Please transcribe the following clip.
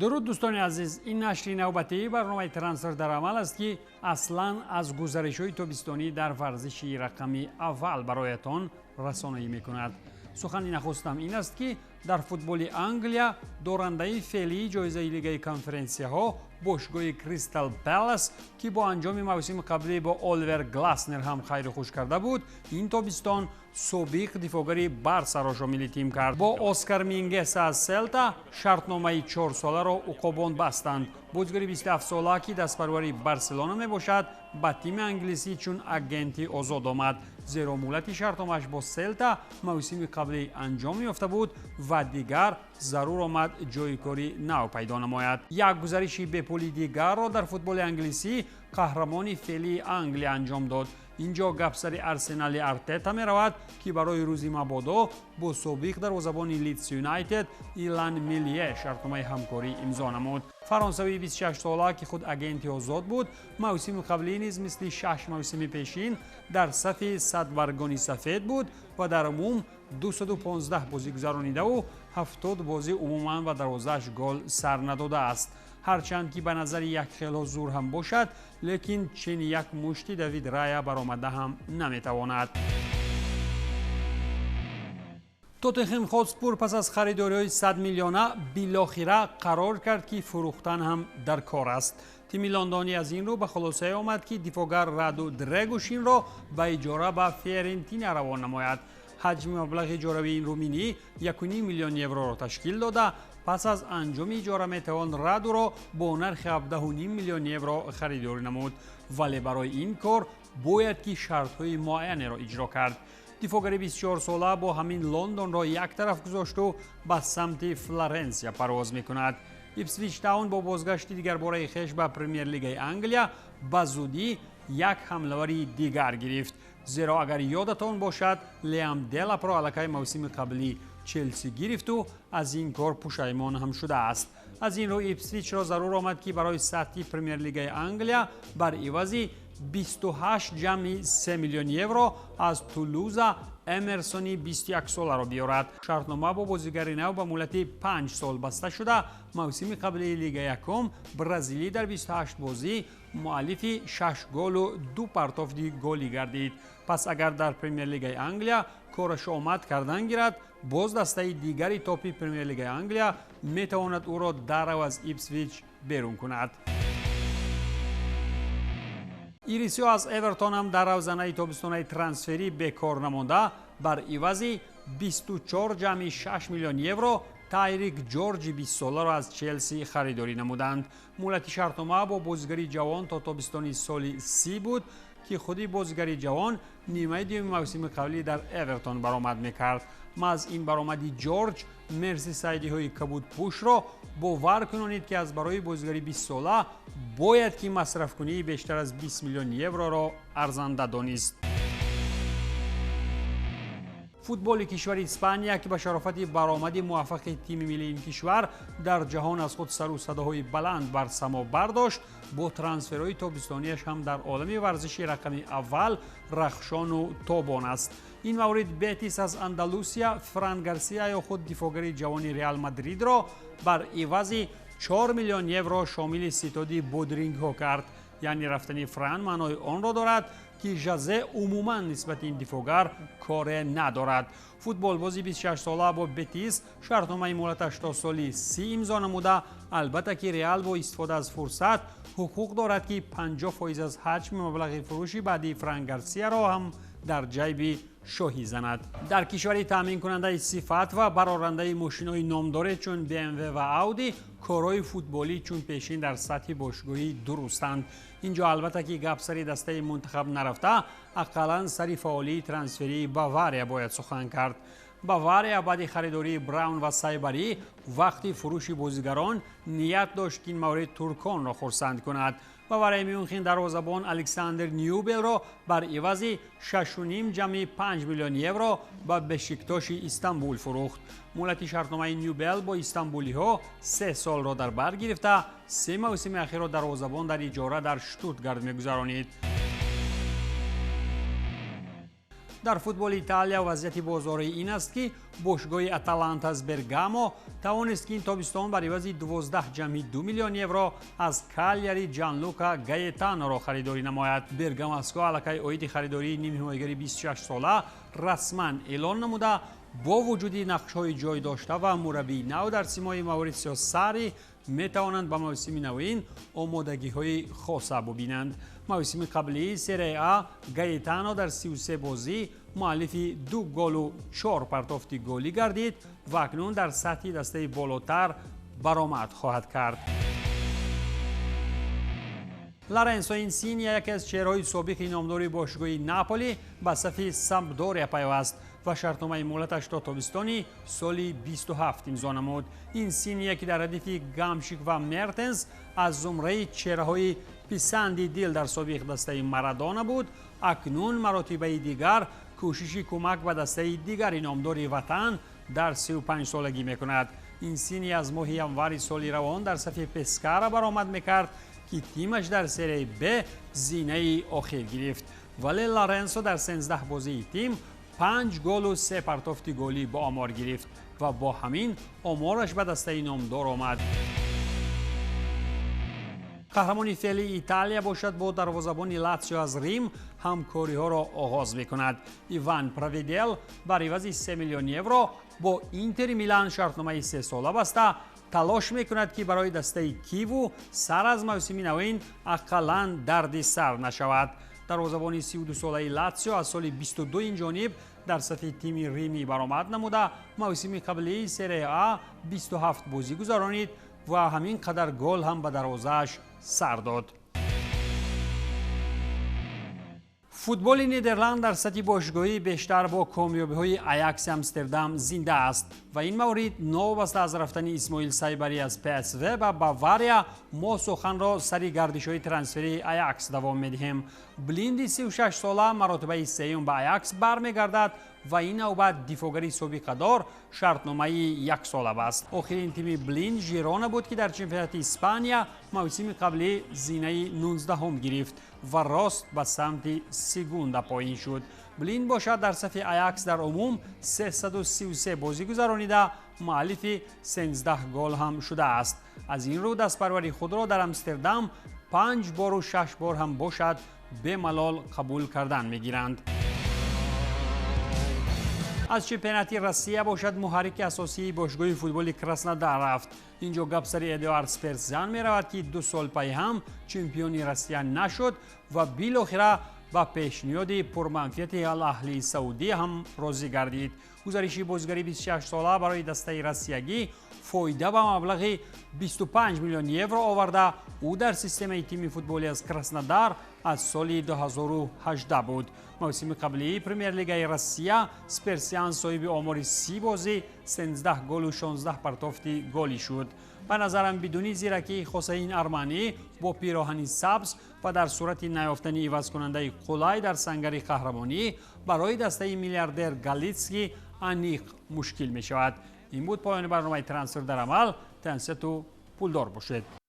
درود دوستان عزیز، این نشر نوبتی برنامه ترانسفر در عمل است که اصلا از گزارش‌های تابستانی در ورزش رقمی اول برایتان رسانه‌ای می‌کند. سخن نخستم این است که در فوتبال انگلیا دورنده فعلی جایزه لیگ کنفرانسی‌ها باشگاه کریستال پالاس که با انجام موسم قبلی با الیور گلاسنر هم خیر خوش کرده بود، این تابستان سابق دفاعگر بارسا را شامل تیم کرد. با اسکار مینگس از سلتا شرطنامه 4 ساله را عقوبان بستند. بازیگر 27 ساله که دستپروری بارسلونا میباشد با تیم انگلیسی چون آگنتی آزاد آمد، زیرا مدت شرطنامه‌اش با سلتا موسم قبلی انجام یافته بود و دیگر ضرور آمد جای کاری نو پیدا نماید. یک گزارش بپولی دیگر را در فوتبال انگلیسی قهرمان فعلی انگلیا انجام داد. اینجا گپ سر ارسنال ارتتا می رود که برای روز مبادا با سابق دروازه‌بان لیدز یونایتد ایلان میلیه شرطنامه همکاری امضا نمود. فرانسوی 26 ساله که خود آگنتی آزاد بود، موسم قبلی نیز مثل 6 موسم پیشین در صف صدبرگانی سفید بود و در عموم 215 بازی گذرانیده و 70 بازی عموما و دروازه‌اش گل سر نداده است. هرچند که به نظر یک خیلی زور هم باشد، لیکن چنین یک مشتی دوید رایا برآمده هم نمیتواند. توتنهام هاتسپور پس از خریداری‌های 100 میلیونه بالاخره قرار کرد که فروختن هم در کار است. تیم لندنی از این رو به خلاصه آمد که دفاعگر رادو درگوشین را به اجاره به فیورنتینا روان نماید. حجم مبلغ اجاره این رومینی 1.5 میلیون یورو را تشکیل داده. پس از انجام اجاره میتوان رادو را با نرخ 17.5 میلیون یورو خریداری نمود، ولی برای این کار باید که شرط‌های معینی را اجرا کرد. دفاعگر 24 ساله با همین لندن را یک طرف گذاشت و به سمت فلورنسیا پرواز میکند. ایپسویچ تاون با بازگشت دیگر باره خویش به پرمیر لیگ انگلیا به زودی یک حمله‌وری دیگر گرفت، زیرا اگر یادتان باشد لیام دلاپ را علاقه موسم قبلی چلسی گرفت و از این کار پشیمان هم شده است. از این رو ایپسویچ را ضرور آمد که برای سطح پرمیر لیگ انگلیا بر عوض 28.3 میلیون یورو از تولوز امرسونی 21 ساله را بیارد. شرطنامه با بازیگر نو به مدت 5 سال بسته شده. موسم قبلی لیگ یکم برزیلی در 28 بازی مؤلف 6 گل و 2 پرتافت گلی گردید. پس اگر در پرمیر لیگ انگلیا کارش آمد کردن گیرد، باز دسته دیگری تاپ پرمیر لیگ انگلیا میتواند او را در از ایپسویچ بیرون کند. ایریسیو از اورتون هم در روزنه تابستانی ترانسفری بیکار نمانده بر عوض 24.6 میلیون یورو تایریک جورج 20 ساله را از چلسی خریداری نمودند. مدت شرطنامه با بازیگری جوان تا تابستان سال 30 بود که خودی بازیگری جوان نیمه دوم موسم قبلی در اورتون برآمد میکرد. ما از این برآمدی جورج مرسی سایدی های کبود پوش را باور کنونید که از برای بازیگری 20 ساله باید که مصرف کنی بیشتر از 20 میلیون یورو را ارزنده دانست. فوتبال کشور اسپانیا که به شرافت برآمد موفق تیم ملی این کشور در جهان از خود سر و صداهای بلند بر سما برداشت، با ترانسفرهای تابستانیش هم در عالم ورزش رقمی اول رخشان و تابان است. این مورد بیتیس از اندلوسیا فران گارسیا یا خود دفاعگر جوان ریال مادرید را بر عوض 4 میلیون یورو شامل ستاد بودرینگ ها کرد. یعنی رفتن فران معنای آن را دارد که ژاژه عموما نسبت این دفاعگر کار ندارد. فوتبال بازی 26 ساله با بیتیس شرطنامه مدتش تا سال 30 امضا نموده. البته که ریال با استفاده از فرصت حقوق دارد که 50% از حجم مبلغ فروشی بعدی فران گارسیا را هم در جیب شاهی زند. در کشوری تامین کننده صفت و برآورنده ماشین‌های نامدار چون BMW و اودی کارهای فوتبالی چون پیشین در سطح باشگاهی درستند. اینجا البته که گپ سری دسته منتخب نرفته، اقلاً سری فعالی ترانسفری باواریا باید سخن کرد. باواریا بعد خریداری براون و سایبری وقتی فروش بازیگران نیت داشت که این مورد ترکان را خرسند کند. باواریا میونخین دروازه‌بان الکساندر نیوبل را بر عوض 6.5 میلیون یورو به بشکتاش استانبول فروخت. مدت شرطنامه نیوبل با استانبولی ها 3 سال را در بر گرفته. 3 موسم اخیر را دروازه‌بان در اجاره در شتوتگارت میگذرانید. در فوتبال ایتالیا وضعیت بازاری این است که باشگاه اتلانتا از برگامو توانست که این تابستان بر عوض 12.2 میلیون یورو از کالیاری جانلوکا گایتانو را خریداری نماید. برگاماسکو علاقه اوید خریداری نیم حمایتگری 26 ساله رسما اعلان نموده با وجود نقش‌های جای داشته و مربی نو در سیمای ماوریسیو ساری میتوانند به موسم نوین آمادگی‌های خاصه ببینند. موسم قبلی سری آ گایتانو در 33 بازی مؤلف 2 گل و 4 پرتافت گلی گردید و اکنون در سطح دسته بالاتر برآمد خواهد کرد. لارنسو اینسینیا یکی از چهره‌های سابق نامدار باشگاه ناپولی به صف سمپدوریا پیوست و شرطنامه مهلتش تا تابستان سال 27 امضا نمود. اینسینیا که در ردیف گامشیک و مرتنز از زمره چهره‌های پسندی دل در سابق دسته مارادونا بود، اکنون مراتبه دیگر کوشش کمک به دسته دیگر نامدار وطن در 35 سالگی میکند. اینسینیا از ماه ینور سال روان در صف پسکارا برآمد میکرد که تیمش در سری ب زینه آخر گرفت، ولی لارنسو در 13 بازی تیم 5 گل و 3 پرتافت گلی با آمار گرفت و با همین آمارش به دسته نامدار آمد. قهرمان فعلی ایتالیا باشد با دروازه‌بان لاتزیو از ریم همکاری ها را آغاز میکند. ایوان پراویدل بر عوض 3 میلیون یورو با اینتر میلان شرطنامه 3 ساله بسته تلاش میکند که برای دسته کیوو سر از موسم نوین اقلاً دردی سر نشود. دروازه‌بان 32 ساله لاتزیو از سال 22 این جانب در صف تیم ریمی برآمد نموده موسم قبلی سری آ 27 بازی گذرانید و همین قدر گل هم به دروازه‌اش سر داد. فوتبال نیدرلند در سطح باشگاهی بیشتر با کامیابی‌های آیاکس آمستردام زنده است و این مورد نوبسته از رفتن اسماعیل سایبری از PSV و باواریا ما سخن را سر گردش‌های ترانسفری آیاکس دوام می‌دهیم. بلیند 36 ساله مراتبه سوم به آیاکس برمیگردد و این نوبت دفاعگری سابقه دار شرطنامه 1 ساله است. آخرین تیم بلیند ژیرونا بود که در چمپیونات اسپانیا موسم قبلی زینه 19 هم گرفت و راست به سمت سگوندا پایین شد. بلیند باشد در صف آیاکس در عموم 333 بازی گذرانیده مؤلف 13 گل هم شده است. از این رو دستپروری خود را در آمستردام 5 بار و 6 بار هم باشد به ملال قبول کردن میگیرند. از چمپیونات روسیه باشد محرک اساسی باشگاه فوتبال کراسنودار رفت. اینجا گپ سر ادوارد سپرزیان می رود که 2 سال پای هم چمپیون روسیه نشد و بالاخره با پیشنهاد پرمنفعت الاهلی سعودی هم راضی گردید. گزارش بازیگری 26 ساله برای دسته روسیگی فایده به مبلغ 25 میلیون یورو آورده. او در سیستم تیم فوتبالی از کراسنودار از سال 2018 بود. موسم قبلی پرمیر لیگ روسیه سپرسیان صاحب آمار 30 بازی 13 گل و 16 پرتافت گلی شد. به نظرم بدون زیرکی حسین ارمانی با پیراهن سبز و در صورت نیافتن عوض کننده قلای در سنگر قهرمانی برای دسته میلیاردر گالیتسکی انیق مشکل می شود. این بود پایان برنامه ترانسفر در عمل. تنسیت و پولدار باشید.